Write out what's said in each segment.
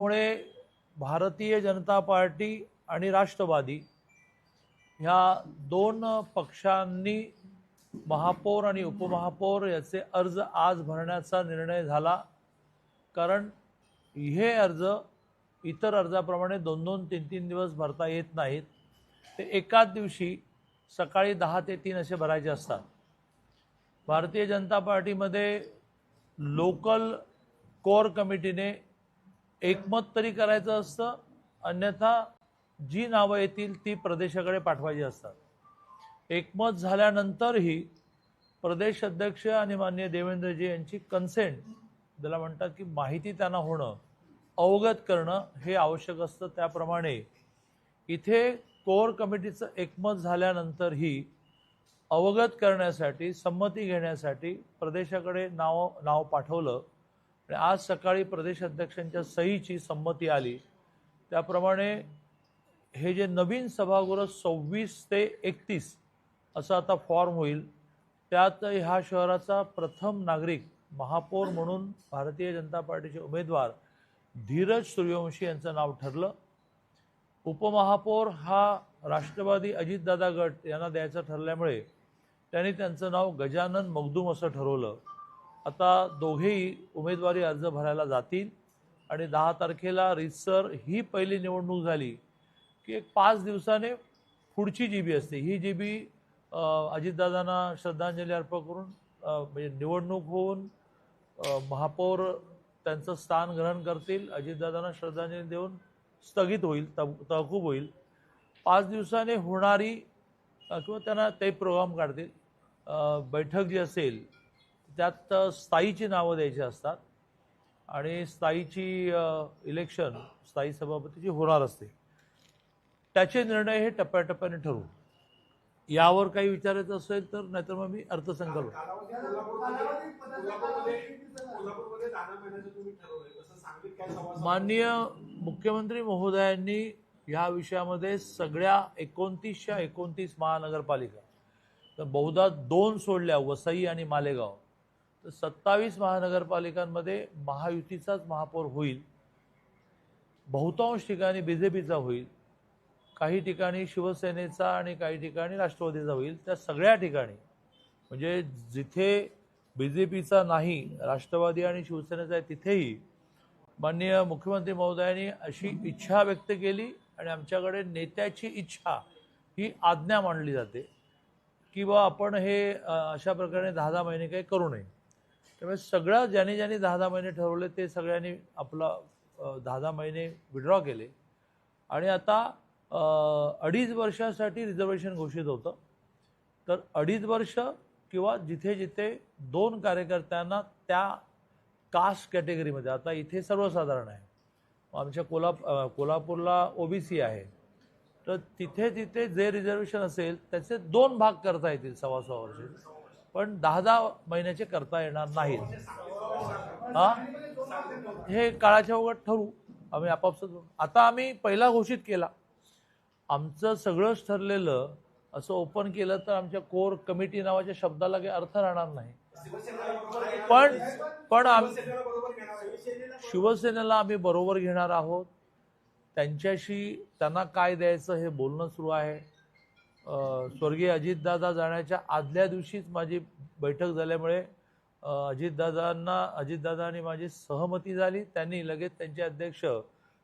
मुळे भारतीय जनता पार्टी आणि राष्ट्रवादी ह्या दोन पक्षांनी महापौर आणि उपमहापौर याचे अर्ज आज भरण्याचा निर्णय झाला। कारण हे अर्ज इतर अर्जाप्रमाणे 2-2, 3-3 दिवस भरता येत नाहीत। ते एकाच दिवशी सकाळी 10 ते 3 असे भरायचे असतात। भारतीय जनता पार्टीमध्ये लोकल कोर कमिटीने एकमत तरी करायचं असतं, अन्यथा जी नावं येतील ती प्रदेशाकडे पाठवायची असतात। एकमत झाल्यानंतरही प्रदेश अध्यक्ष आणि माननीय देवेंद्रजी यांची कन्सेंट, ज्याला म्हणतात की माहिती त्यांना होणं, अवगत करणं हे आवश्यक असतं। त्याप्रमाणे इथे कोर कमिटीचं एकमत झाल्यानंतरही अवगत करण्यासाठी, संमती घेण्यासाठी प्रदेशाकडे नाव पाठवलं आणि आज सकाळी प्रदेश अध्यक्षांच्या सहीची संमती आली। त्याप्रमाणे हे जे नवीन सभागृह 26 ते 31 असं आता फॉर्म होईल, त्यात ह्या शहराचा प्रथम नागरिक महापौर म्हणून भारतीय जनता पार्टीचे उमेदवार धीरज सूर्यवंशी यांचं नाव ठरलं। उपमहापौर हा राष्ट्रवादी अजितदादा गट यांना द्यायचं ठरल्यामुळे त्यांनी त्यांचं नाव गजानन मगदूम असं ठरवलं। आता दोघेही उमेदवारी अर्ज भरायला जातील आणि 10 तारखेला रीतसर ही पहिली निवडणूक झाली की एक 5 दिवसाने पुढची जीबी असते। ही जीबी अजितदादांना श्रद्धांजली अर्पण करून म्हणजे निवडणूक होऊन महापौर त्यांचं स्थान ग्रहण करतील, अजितदादांना श्रद्धांजली देऊन स्थगित होईल, तहकूब होईल। 5 दिवसाने होणारी किंवा त्यांना ते प्रोग्राम काढतील बैठक जी असेल त्यात स्थायीची नावं द्यायची असतात आणि स्थायीची इलेक्शन स्थायी सभापतीची होणार असते। त्याचे निर्णय हे टप्प्याटप्प्याने ठरवू। यावर काही विचारायचं असेल तर, नाहीतर मग मी अर्थसंकल्प माननीय मुख्यमंत्री महोदयांनी या विषयामध्ये सगळ्या 29च्या 29 महानगरपालिका, तर बहुधा 2 सोडल्या वसई आणि मालेगाव, तर 27 महानगरपालिकांमध्ये महायुतीचाच महापौर होईल। बहुतांश ठिकाणी बीजेपीचा होईल, काही ठिकाणी शिवसेनेचा आणि काही ठिकाणी राष्ट्रवादीचा होईल। त्या सगळ्या ठिकाणी म्हणजे जिथे बीजेपीचा नाही, राष्ट्रवादी आणि शिवसेनेचा आहे, तिथेही माननीय मुख्यमंत्री महोदयांनी अशी इच्छा व्यक्त केली आणि आमच्याकडे नेत्याची इच्छा ही आज्ञा मानली जाते की बा आपण हे अशा प्रकारे 10-10 महिने काही करू नये। त्यामुळे सगळं ज्यांनी 10-10 महिने ठरवले ते सगळ्यांनी आपला 10-10 महिने विड्रॉ केले आणि आता 2.5 वर्षासाठी रिझर्वेशन घोषित होतं। तर 2.5 वर्ष किंवा जिथे जिथे 2 कार्यकर्त्यांना त्या कास्ट कॅटेगरीमध्ये, आता इथे सर्वसाधारण आहे, आमच्या कोल्हापूरला ओबीसी आहे, तर तिथे तिथे जे रिझर्वेशन असेल त्याचे 2 भाग करता येतील 1.25 वर्ष, पण 10-10 महिन्याचे करता येणार नाहीत। हे काळाच्या ओघात ठरवू आम्ही आपापसात। आता आम्ही पहिला घोषित केला, आमचं सगळंच ठरलेलं असं ओपन केलं तर आमच्या कोर कमिटी नावाच्या शब्दाला काही अर्थ राहणार नाही। पण शिवसेनेला आम्ही बरोबर घेणार आहोत। त्यांच्याशी त्यांना काय द्यायचं हे बोलणं सुरू आहे। स्वर्गीय अजितदादा जाण्याच्या आदल्या दिवशीच माझी बैठक झाल्यामुळे अजितदादा आणि माझी सहमती झाली। त्यांनी लगेच त्यांचे अध्यक्ष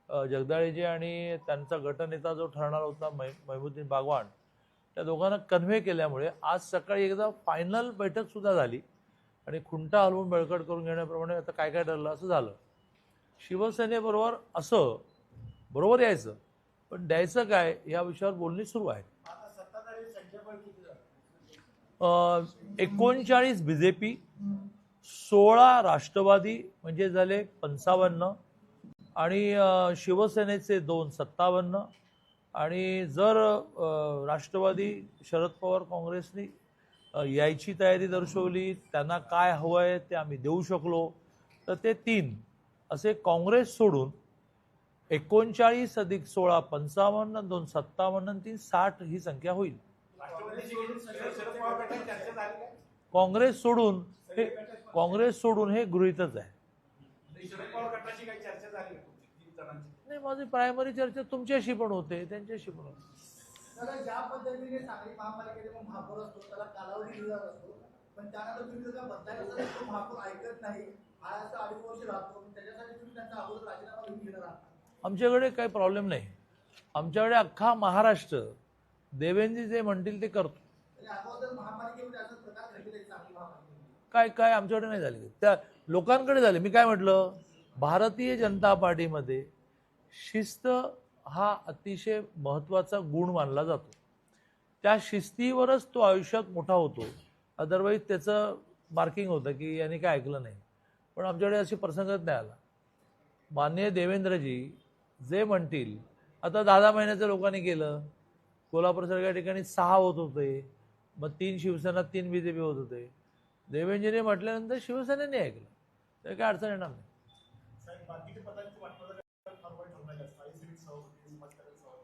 जगदाळेजी आणि त्यांचा गटनेता जो ठरणार होता महमूद्दीन बागवान, त्या दोघांना कन्व्हे केल्यामुळे आज सकाळी एकदा फायनल बैठक सुद्धा झाली आणि खुंटा हलवून बळकट करून घेण्याप्रमाणे आता काय काय ठरलं असं झालं। शिवसेनेबरोबर असं बरोबर यायचं, पण द्यायचं काय या विषयावर बोलणी सुरू आहे। 39 बीजेपी, 16 राष्ट्रवादी म्हणजे झाले 55 आणि शिवसेनेचे 2 57 आणि जर राष्ट्रवादी शरद पवार काँग्रेसनी यायची तयारी दर्शवली, त्यांना काय हवं आहे ते आम्ही देऊ शकलो तर ते 3 असे काँग्रेस सोडून 39 अधिक 16 55, 2 57, 3 60 ही संख्या होईल। काँग्रेस सोडून हे गृहीतच आहे। नाही, माझी प्रायमरी चर्चा तुमच्याशी पण होते, त्यांच्याशी पण होते. ज्या पद्धतीने सांगली महापालिकेने मग महापौर असतो त्याला कालावधी दिला असतो, पण त्यानंतर तुम्ही जर बदलायला असेल तो महापौर ऐकत नाही, हा असं 2.5 वर्ष राहतो, त्याच्यासाठी तुम्ही त्यांचा अगोदर राजीनामा घेऊन घेणार आहात? आमच्याकडे काही प्रॉब्लेम नाही. आमच्याकडे अख्खा महाराष्ट्र देवेंद्रजी जे म्हणतील ते करतो. अगोदर महापालिकेमध्ये असं प्रकार घडलेले सांगली महापालिकेमध्ये काय काय आमच्याकडे नाही झाले, त्या लोकांकडे झाले. मी काय म्हटलं, भारतीय जनता पार्टीमध्ये शिस्त हा अतिशय महत्त्वाचा गुण मानला जातो. त्या शिस्तीवरच तो आयुष्यात मोठा होतो. अदरवाईज त्याचं मार्किंग होतं की यांनी काय ऐकलं नाही. पण आमच्याकडे अशी प्रसंगच नाही आला. माननीय देवेंद्रजी जे म्हणतील, आता 10 महिन्याचं लोकांनी केलं. कोल्हापूरसारख्या ठिकाणी 6 होत होते, मग 3 शिवसेना 3 BJP होत होते. देवेंद्रजीने म्हटल्यानंतर शिवसेनेने ऐकलं, तर काय अडचण येणार नाही.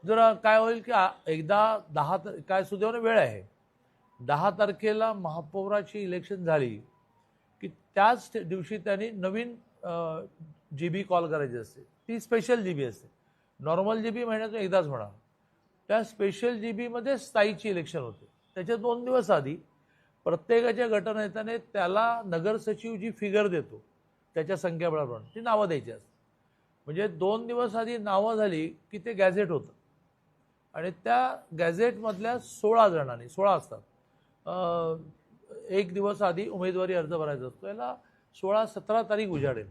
जरा काय होईल की एकदा 10 काय सुदैवाने वेळ आहे, 10 तारखेला महापौराची इलेक्शन झाली की त्याच दिवशी त्यांनी नवीन GB कॉल करायची असते. ती स्पेशल GB असते. नॉर्मल GB महिन्यातून एकदाच होणार. त्या स्पेशल GB मध्ये स्थायीची इलेक्शन होते. त्याच्या 2 दिवस आधी प्रत्येकाच्या गटनेत्याने त्याला नगरसचिव जी फिगर देतो त्याच्या संख्याबळाप्रमाणे ती नावं द्यायची असतात. म्हणजे 2 दिवस आधी नावं झाली की ते गॅझेट होतं आणि त्या गॅझेटमधल्या 16 जणांनी, 16 असतात, 1 दिवस आधी उमेदवारी अर्ज भरायचा असतो. याला 16-17 तारीख उजाडेल.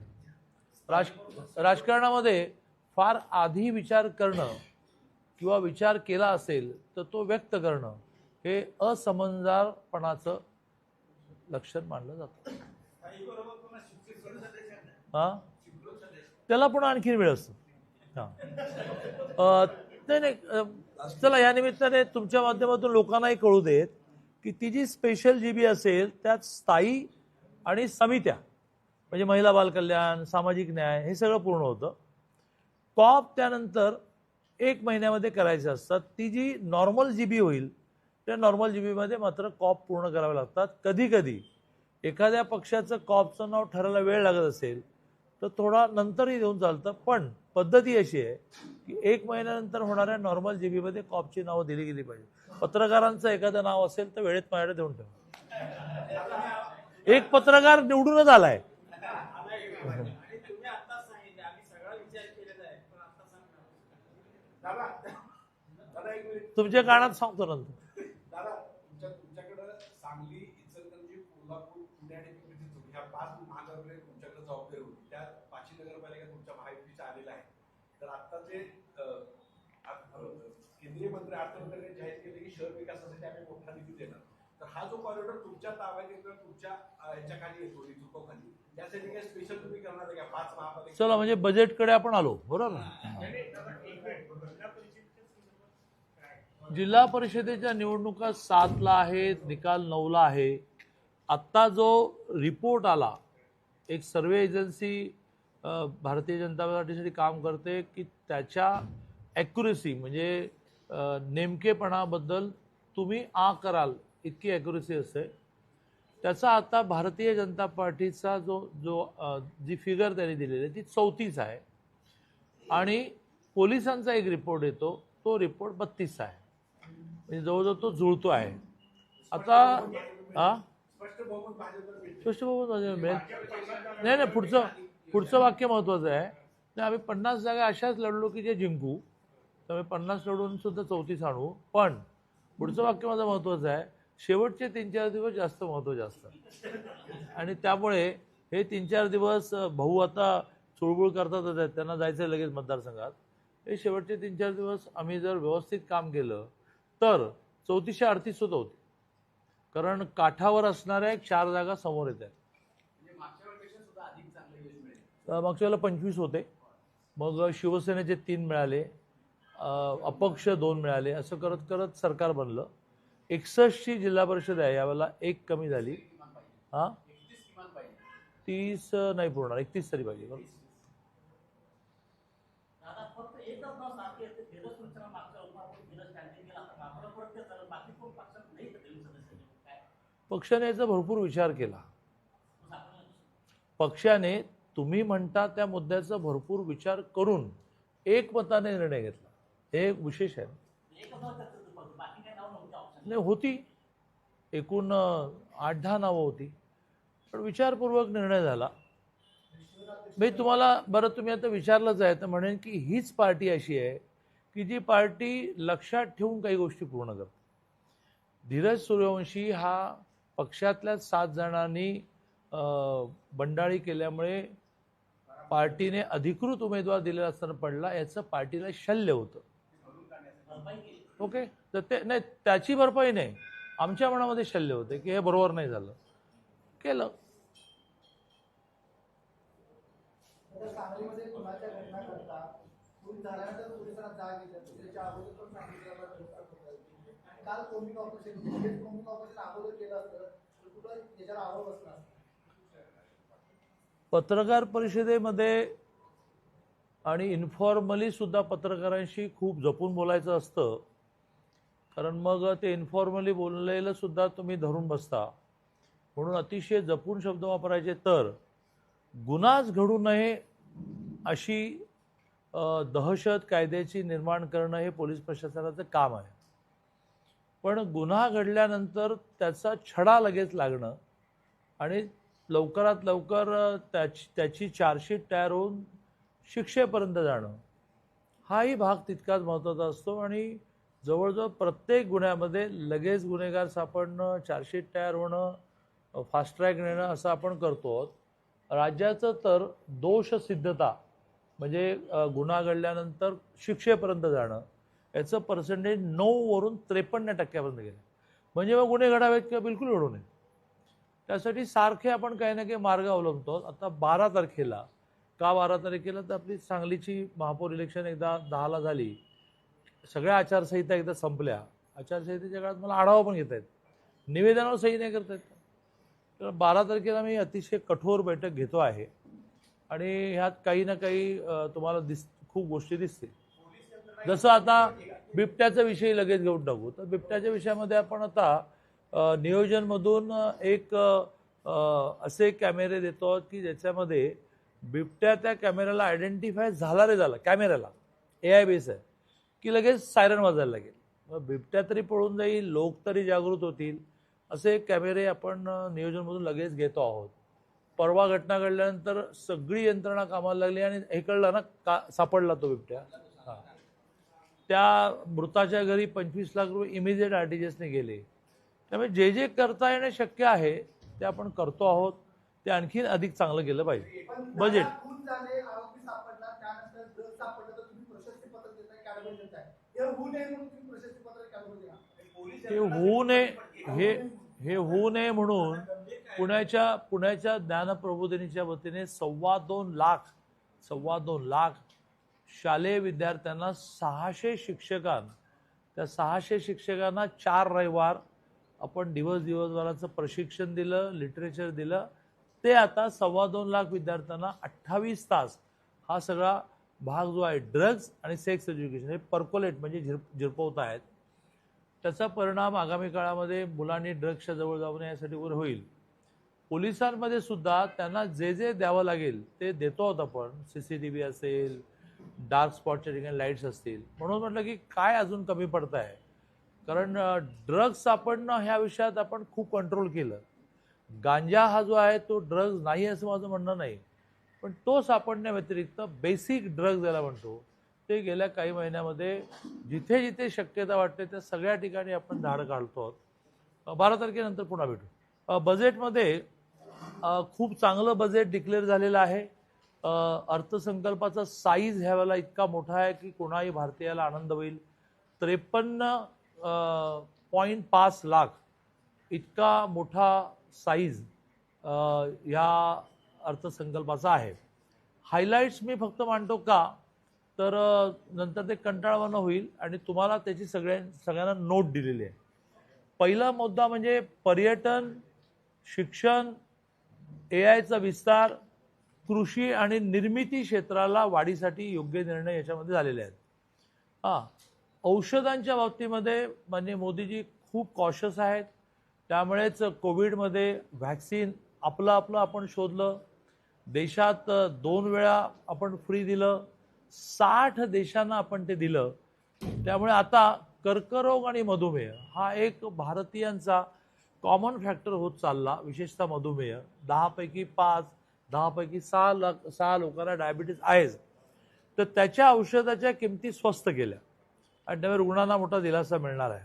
राजकारणामध्ये फार आधी विचार करणं किंवा विचार केला असेल तर तो व्यक्त करणं हे असमंजसपणाचं लक्षण मानलं जातं. हां, त्याला पण आणखी वेळ असतो. हां, नाही, चला या निमित्ताने तुमच्या माध्यमातून लोकांनाही कळू देत की ती जी स्पेशल GB असेल त्यात स्थायी आणि समित्या म्हणजे महिला बालकल्याण, सामाजिक न्याय हे सगळं पूर्ण होतं. कॉप त्यानंतर 1 महिन्यामध्ये करायचे असतात. ती जी नॉर्मल GB होईल त्या नॉर्मल GB मध्ये मात्र कॉप पूर्ण करावे लागतात. कधी कधी एखाद्या पक्षाचं कॉपचं नाव ठरायला वेळ लागत असेल तर थोडा नंतरही देऊन चालतं. पण पद्धती अशी आहे की 1 महिन्यानंतर होणाऱ्या नॉर्मल GB मध्ये कॉपची नावं दिली गेली पाहिजे. पत्रकारांचं एखादं नाव असेल तर वेळेत माझ्याकडे देऊन ठेवा. एक पत्रकार निवडूनच आलाय. तुमच्या कानात सांगतो नंतर. तुमच्याकडे सांगली, इचलकरंजी, कोल्हापूर, पुणे आणि पिंपरी ह्या 5 महानगरपालिका तुमच्याकडे जबाबदारी होती. त्या 5ही नगरपालिका तुमच्या महायुतीच्या आलेल्या आहेत. तर आता जे केंद्रीय मंत्री अर्थमंत्र्यांनी जाहीर केले की शहर विकासासाठी आम्ही मोठा निधी देणार. तर हा जो कॉरिडॉर तुमच्या ताब्यात येतो, तुमच्या ह्याच्या खाली येतो, नेतृत्वाखाली, त्यासाठी काय स्पेशल तुम्ही करणार आहे का? 5 महापालिका. चला, म्हणजे बजेटकडे आपण आलो, बरोबर. जिल्हा परिषदेच्या निवडणुका 7ला आहेत, निकाल 9ला आहे. आत्ता जो रिपोर्ट आला, एक सर्वे एजन्सी भारतीय जनता पार्टीसाठी काम करते की त्याच्या ॲक्युरेसी म्हणजे नेमकेपणाबद्दल तुम्ही कराल इतकी ॲक्युरेसी असते. त्याचा आता भारतीय जनता पार्टीचा जी फिगर त्यांनी दिलेली आहे ती 34 आहे आणि पोलिसांचा एक रिपोर्ट येतो, तो रिपोर्ट 32 आहे. म्हणजे जवळजवळ तो जुळतो आहे. आता स्पष्ट बहुमत मिळेल. नाही, पुढचं वाक्य महत्वाचं आहे. नाही, आम्ही 50 जागा अशाच लढलो की जे जिंकू, तर आम्ही 50 लढून सुद्धा 34 आणू. पण पुढचं वाक्य माझं महत्वाचं आहे, शेवटचे 3-4 दिवस जास्त महत्त्वाचे असतात आणि त्यामुळे हे 3-4 दिवस भाऊ आता चुळबुळ करतातच आहेत, त्यांना जायचं लगेच मतदारसंघात. हे शेवटचे 3-4 दिवस आम्ही जर व्यवस्थित काम केलं तर 34-38 सुद्धा होते. कारण काठावर असणाऱ्या 4 जागा समोर येत आहेत. मागच्या वेळेला 25 होते, मग शिवसेनेचे 3 मिळाले, अपक्ष 2 मिळाले, असं करत करत सरकार बनलं. 61ची जिल्हा परिषद आहे, यावेळेला 1 कमी झाली. 30 नाही पुरणार, 31 तरी पाहिजे. पक्षाने याचा भरपूर विचार केला. पक्षाने तुम्ही म्हणता त्या मुद्द्याचा भरपूर विचार करून एकमताने निर्णय घेतला. हे एक विशेष आहे. नाही होती, एकूण 8-10 नावं होती, पण विचारपूर्वक निर्णय झाला. मी तुम्हाला बरं तुम्ही आता विचारलंच आहे तर म्हणेन की हीच पार्टी अशी आहे की जी पार्टी लक्षात ठेवून काही गोष्टी पूर्ण करते. धीरज सूर्यवंशी हा पक्षातल्या 7 जणांनी बंडाळी केल्यामुळे पार्टीने अधिकृत उमेदवार दिलेला असताना पडला, याचं पार्टीला शल्य होतं. ओके, तर ते नाही, त्याची भरपाई नाही, आमच्या मनामध्ये शल्य होते की हे बरोबर नाही झालं, केलं. सांगलीमध्ये गुन्ह्याच्या घटना घडता खून झाल्यानंतर पोलिसांना जाग येते. त्याच्या अगोदर पण सांगितलं काल कोमिंग ऑपरेशन अगोदर केलं असतं तर कुठं त्याच्यावर आरोप असला. पत्रकार परिषदेमध्ये आणि इन्फॉर्मली सुद्धा पत्रकारांशी खूप जपून बोलायचं असतं, कारण मग ते इन्फॉर्मली बोललेलं सुद्धा तुम्ही धरून बसता. म्हणून अतिशय जपून शब्द वापरायचे. तर गुन्हाच घडू नये अशी दहशत कायद्याची निर्माण करणं हे पोलीस प्रशासनाचं काम आहे. पण गुन्हा घडल्यानंतर त्याचा छडा लगेच लागणं आणि लवकरात लवकर त्याची चार्जशीट तयार होऊन शिक्षेपर्यंत जाणं, हाही भाग तितकाच महत्त्वाचा असतो. आणि जवळजवळ प्रत्येक गुन्ह्यामध्ये लगेच गुन्हेगार सापडणं, चार्जशीट तयार होणं, फास्ट ट्रॅक नेणं असं आपण करतो. राज्याचं तर दोषसिद्धता म्हणजे गुन्हा घडल्यानंतर शिक्षेपर्यंत जाणं, याचं पर्सेंटेज 9 वरून 53% गेलं. म्हणजे मग गुन्हे घडावेत किंवा बिलकुल घडू नये, त्यासाठी सारखे आपण काही ना काही मार्ग अवलंबतो. आता 12 तारखेला का 12 तारखेला तर आपली सांगलीची महापौर इलेक्शन एकदा 10ला झाली, सगळ्या आचारसंहिता एकदा संपल्या. आचारसंहितेच्या काळात मला आढावा पण घेता येत, निवेदनावर सही नाही करता येत. तर 12 तारखेला मी अतिशय कठोर बैठक घेतो आहे आणि ह्यात काही ना काही तुम्हाला खूप गोष्टी दिसतील. जसं आता बिबट्याचा विषय लगेच घेऊन टाकू, तर बिबट्याच्या विषयामध्ये आपण आता नियोजनमधून एक असे कॅमेरे देतो की ज्याच्यामध्ये बिबट्या त्या कॅमेऱ्याला आयडेंटिफाय झाला रे झाला, कॅमेऱ्याला AI बेस आहे की लगेच सायरन वाजायला लागेल, मग बिबट्या तरी पळून जाईल, लोक तरी जागृत होतील, असे कॅमेरे आपण नियोजनमधून लगेच घेतो आहोत. परवा घटना घडल्यानंतर सगळी यंत्रणा कामाला लागली आणि हे कळलं ना का सापडला तो बिबट्या. हां, त्या मृताच्या घरी 25 लाख रुपये इमिजिएट RTGSने गेले. त्यामुळे जे जे करता येणे शक्य आहे ते आपण करतो आहोत. ते आणखीन अधिक चांगलं केलं पाहिजे. बजेट खून झाले, आरोपी सापडला, त्यानंतर ड्रग सापडलं तर तुम्ही प्रशस्ती पत्र देताय, कॅडबरी देताय. हे होऊ नये म्हणून तुम्ही प्रशस्ती पत्र कॅडबरी देणार. हे होऊ नये म्हणून पुण्याच्या ज्ञानप्रबोधिनीच्या वतीने 2.25 लाख शालेय विद्यार्थ्यांना 600 शिक्षकांना, त्या 600 शिक्षकांना 4 रविवार आपण दिवसभराचं प्रशिक्षण दिलं, लिटरेचर दिलं. ते आता 2.25 लाख विद्यार्थ्यांना 28 तास हा सगळा भाग जो आहे ड्रग्ज आणि सेक्स एज्युकेशन हे पर्कोलेट म्हणजे झिरपवत आहेत. त्याचा परिणाम आगामी काळामध्ये मुलांनी ड्रग्सच्या जवळ जाऊ नये यासाठी वर होईल. पोलिसांमध्ये सुद्धा त्यांना जे जे द्यावं लागेल ते देतो आहोत आपण. CCTV असेल, डार्क स्पॉटच्या ठिकाणी लाईट्स असतील. म्हणून म्हटलं की काय अजून कमी पडत आहे, कारण ड्रग्स सापडणं ह्या विषयात आपण खूप कंट्रोल केलं. गांजा हा जो आहे तो ड्रग्ज नाही असं माझं म्हणणं नाही, पण तो सापडण्या व्यतिरिक्त बेसिक ड्रग्ज ज्याला म्हणतो ते गेल्या काही महिन्यामध्ये जिथे जिथे शक्यता वाटते त्या सगळ्या ठिकाणी आपण धाड काढतो आहोत. 12 तारखेनंतर पुन्हा भेटू. बजेटमध्ये खूप चांगलं बजेट डिक्लेअर झालेलं आहे. अर्थसंकल्पाचा साईज ह्यावेळेला इतका मोठा आहे की कोणाही भारतीयाला आनंद होईल. 53.5 लाख इतका मोठा साईज या अर्थसंकल्पाचा आहे. हायलाईट्स मी फक्त मांडतो का, तर नंतर ते कंटाळवाणं होईल आणि तुम्हाला त्याची सगळ्यांना नोट दिलेली आहे. पहिला मुद्दा म्हणजे पर्यटन, शिक्षण, AIचा विस्तार, कृषी आणि निर्मिती क्षेत्राला वाढीसाठी योग्य निर्णय याच्यामध्ये झालेले आहेत. औषधांच्या बाबतीमध्ये म्हणजे मोदीजी खूप कॉशियस आहेत. त्यामुळेच कोविडमध्ये व्हॅक्सिन आपलं आपण शोधलं. देशात 2 वेळा आपण फ्री दिलं. 60 देशांना आपण ते दिलं. त्यामुळे आता कर्करोग आणि मधुमेह हा एक भारतीयांचा कॉमन फॅक्टर होत चालला, विशेषतः मधुमेह. 10 पैकी 5, 10 पैकी 6 लोकांना डायबिटीज आहेच. तर त्याच्या औषधाच्या किमती स्वस्त केल्या आणि त्यामुळे रुग्णांना मोठा दिलासा मिळणार आहे.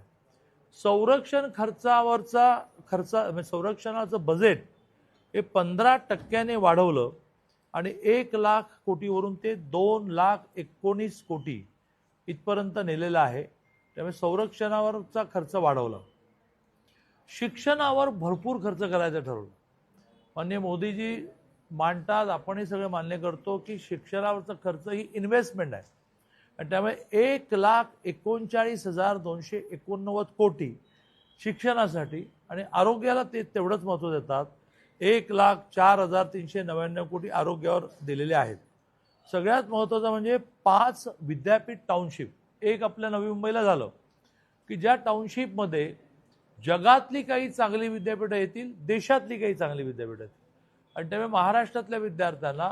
संरक्षण खर्चावरचा म्हणजे संरक्षणाचं बजेट हे 15% वाढवलं आणि 1 लाख कोटीवरून ते 2,19 कोटी इथपर्यंत नेलेलं आहे. त्यामुळे संरक्षणावरचा खर्च वाढवला. शिक्षणावर भरपूर खर्च करायचं ठरवलं. माननीय मोदीजी मांडतात, आपणही सगळे मान्य करतो की शिक्षणावरचा खर्च ही इन्व्हेस्टमेंट आहे आणि त्यामुळे 1,39,289 कोटी शिक्षणासाठी आणि आरोग्याला ते तेवढंच महत्त्व देतात. 1,04,399 कोटी आरोग्यावर दिलेले आहेत. सगळ्यात महत्त्वाचं म्हणजे 5 विद्यापीठ टाउनशिप. एक आपल्या नवी मुंबईला झालं की ज्या टाउनशिपमध्ये जगातली काही चांगली विद्यापीठं येतील, देशातली काही चांगली विद्यापीठं येतील आणि त्यामुळे महाराष्ट्रातल्या विद्यार्थ्यांना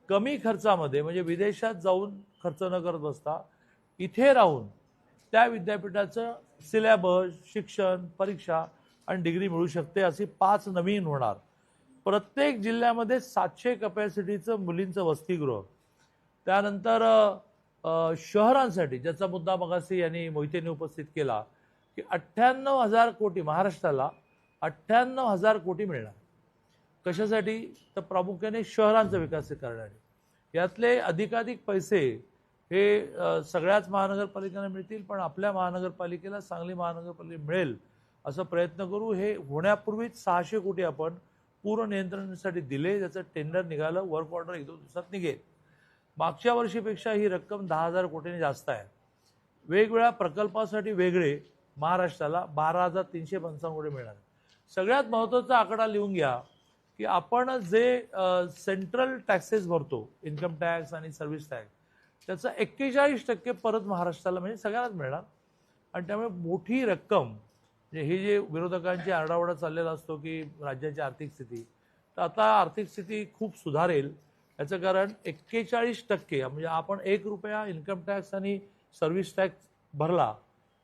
कमी खर्चामध्ये म्हणजे विदेशात जाऊन खर्च न करत बसता इथे राहून त्या विद्यापीठाचं सिलेबस, शिक्षण, परीक्षा आणि डिग्री मिळू शकते. अशी 5 नवीन होणार. प्रत्येक जिल्ह्यामध्ये 700 कपॅसिटीचं मुलींचं वसतिगृह. त्यानंतर शहरांसाठी ज्याचा मुद्दा मगाशी यांनी मोहितेंनी उपस्थित केला की 98,000 कोटी महाराष्ट्राला 98,000 कोटी मिळणार. कशासाठी? तर प्रामुख्याने शहरांचा विकास करण्यासाठी. यातले अधिकाधिक पैसे हे सगळ्याच महानगरपालिकांना मिळतील, पण आपल्या महानगरपालिकेला सांगली महानगरपालिका मिळेल असा प्रयत्न करू. हे होण्यापूर्वीच 600 कोटी आपण पूर नियंत्रणासाठी दिले. त्याचं टेंडर निघालं, वर्क ऑर्डर 1-2 दिवसात निघेल. मागच्या वर्षीपेक्षा ही रक्कम 10,000 कोटींनी जास्त आहे. वेगवेगळ्या प्रकल्पासाठी वेगळे महाराष्ट्राला 12,355 कोटी मिळणार. सगळ्यात महत्त्वाचा आकडा लिहून घ्या की आपण जे सेंट्रल टॅक्सेस भरतो, इन्कम टॅक्स आणि सर्व्हिस टॅक्स, त्याचा 41% परत महाराष्ट्राला म्हणजे सगळ्यांनाच मिळणार. आणि त्यामुळे मोठी रक्कम म्हणजे ही जे विरोधकांची आरडाओरडा चाललेला असतो की राज्याची आर्थिक स्थिती, तर आता आर्थिक स्थिती खूप सुधारेल. याचं कारण 41% म्हणजे आपण 1 रुपया इन्कम टॅक्स आणि सर्व्हिस टॅक्स भरला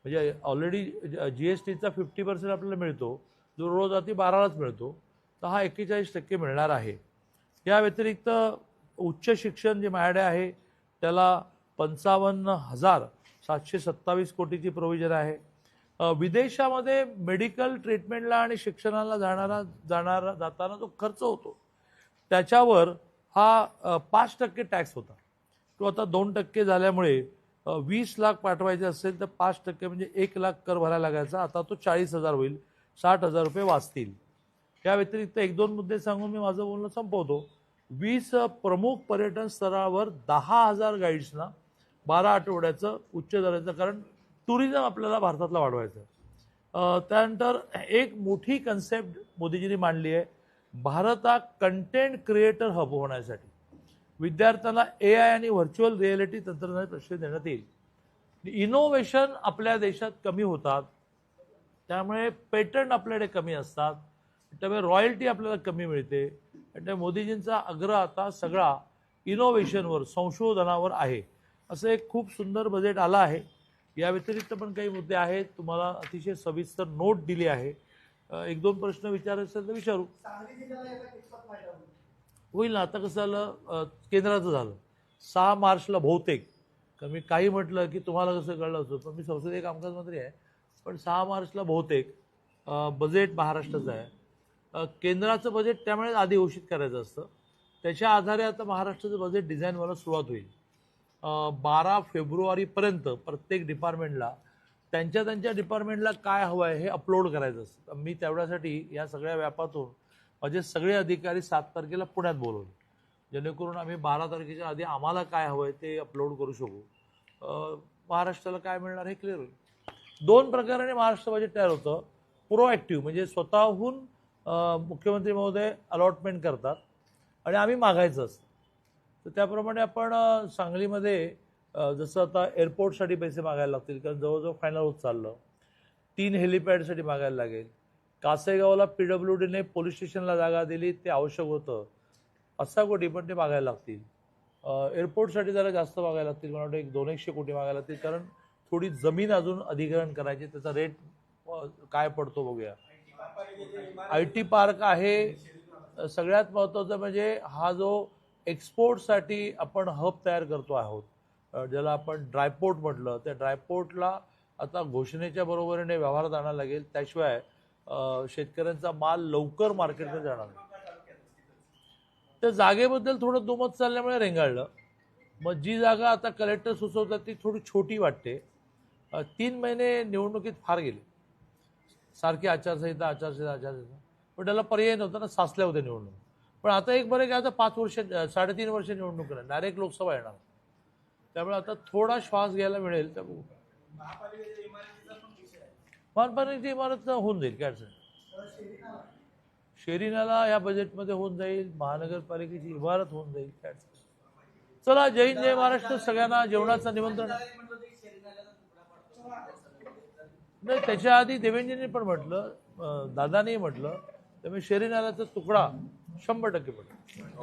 म्हणजे ऑलरेडी GSTचा 50% आपल्याला मिळतो, जो रोज अति 12लाच मिळतो. तर हा 41% मिळणार आहे. या व्यतिरिक्त उच्च शिक्षण जे माझ्याकडे आहे त्याला 55,727 कोटीची प्रोव्हिजन आहे. विदेशामध्ये मेडिकल ट्रीटमेंटला आणि शिक्षणाला जाताना जो खर्च होतो त्याच्यावर हा 5% टॅक्स होता. तो आता 2% झाल्यामुळे 20 लाख पाठवायचे असेल तर 5% म्हणजे 1 लाख कर भरायला लागायचा. आता तो 40,000 होईल, 60,000 रुपये वाचतील. या व्यतिरिक्त 1-2 मुद्दे सांगून मी माझं बोलणं संपवतो. 20 प्रमुख पर्यटन स्थळावर 10,000 गाईड्सना 12 आठवड्याचं उच्च दर्जाचं, कारण टुरिझम आपल्याला भारतातला वाढवायचं. त्यानंतर एक मोठी कन्सेप्ट मोदीजींनी मांडली आहे. भारत हा कंटेंट क्रिएटर हब होण्यासाठी विद्यार्थ्यांना AI आणि व्हर्च्युअल रिॲलिटी तंत्रज्ञान प्रशिक्षण देण्यात येईल. इनोव्हेशन आपल्या देशात कमी होतात, त्यामुळे पेटंट आपल्याकडे कमी असतात, त्यामुळे रॉयल्टी आपल्याला कमी मिळते. आणि मोदीजींचा आग्रह आता सगळा इनोव्हेशनवर, संशोधनावर आहे. असं एक खूप सुंदर बजेट आलं आहे. या व्यतिरिक्त पण काही मुद्दे आहेत, तुम्हाला अतिशय सविस्तर नोट दिली आहे. 1-2 प्रश्न विचारायचे असेल तर विचारू. सांगली जिल्ह्याला याचा कितपत फायदा होईल? होईल ना. आता कसं झालं, केंद्राचं झालं 6 मार्चला बहुतेक. कारण मी काही म्हटलं की तुम्हाला कसं कळलं होतं, पण मी संसदीय कामकाज मंत्री आहे. पण 6 मार्चला बहुतेक बजेट महाराष्ट्राचं आहे. केंद्राचं बजेट त्यामुळे आधी घोषित करायचं असतं. त्याच्या आधारे आता महाराष्ट्राचं बजेट डिझाईन व्हायला सुरुवात होईल. 12 फेब्रुवारीपर्यंत प्रत्येक डिपार्टमेंटला त्यांच्या डिपार्टमेंटला काय हवं आहे हे अपलोड करायचं असतं. मी तेवढ्यासाठी या सगळ्या व्यापातून माझे सगळे अधिकारी 7 तारखेला पुण्यात बोलवले, जेणेकरून आम्ही 12 तारखेच्या आधी आम्हाला काय हवं आहे ते अपलोड करू शकू. महाराष्ट्राला काय मिळणार हे क्लिअर होईल. 2 प्रकाराने महाराष्ट्र बजेट तयार होतं. प्रोॲक्टिव्ह म्हणजे स्वतःहून मुख्यमंत्री महोदय अलॉटमेंट करतात आणि आम्ही मागायचं असतं. तर त्याप्रमाणे आपण सांगलीमध्ये जसं आता एअरपोर्टसाठी पैसे मागायला लागतील, कारण जवळजवळ फायनल होत चाललं. 3 हेलिपॅडसाठी मागायला लागेल. कासेगावला PWDने पोलीस स्टेशनला जागा दिली, ते आवश्यक होतं. 8 कोटी पण ते मागायला लागतील. एअरपोर्टसाठी जरा जास्त मागायला लागतील, मला वाटतं 200 कोटी मागायला लागतील, कारण थोडी जमीन अजून अधिग्रहण करायची, त्याचा रेट काय पडतो बघूया. IT पार्क आहे. सगळ्यात महत्त्वाचं म्हणजे हा जो एक्सपोर्टसाठी आपण हब तयार करतो आहोत, ज्याला आपण ड्रायपोर्ट म्हटलं, त्या ड्रायपोर्टला आता घोषणेच्या बरोबरीने व्यवहारात आणायला लागेल, त्याशिवाय शेतकऱ्यांचा माल लवकर मार्केटमध्ये जाणार नाही. त्या जागेबद्दल थोडं दुमत चालल्यामुळे रेंगाळलं. मग जी जागा आता कलेक्टर सुचवतात ती थोडी छोटी वाटते. 3 महिने निवडणुकीत फार गेले, सारखी आचारसंहिता, पण त्याला पर्याय नव्हता ना, साचल्या होत्या निवडणूक. पण आता एक बरं की आता 5 वर्ष 3.5 वर्ष निवडणूक येणार, डायरेक्ट लोकसभा येणार, त्यामुळे आता थोडा श्वास घ्यायला मिळेल. त्या महापालिकेची इमारत होऊन जाईल, काय अडचण. शेरीनाला या बजेटमध्ये होऊन जाईल, महानगरपालिकेची इमारत होऊन जाईल, काय अडचण. चला, जय हिंद, जय महाराष्ट्र. सगळ्यांना जेवणाचं निमंत्रण. नाही, त्याच्या आधी देवेंद्रजींनी पण म्हटलं, दादानी म्हटलं, त्यामुळे शेरीनालाचा तुकडा 100% पडला.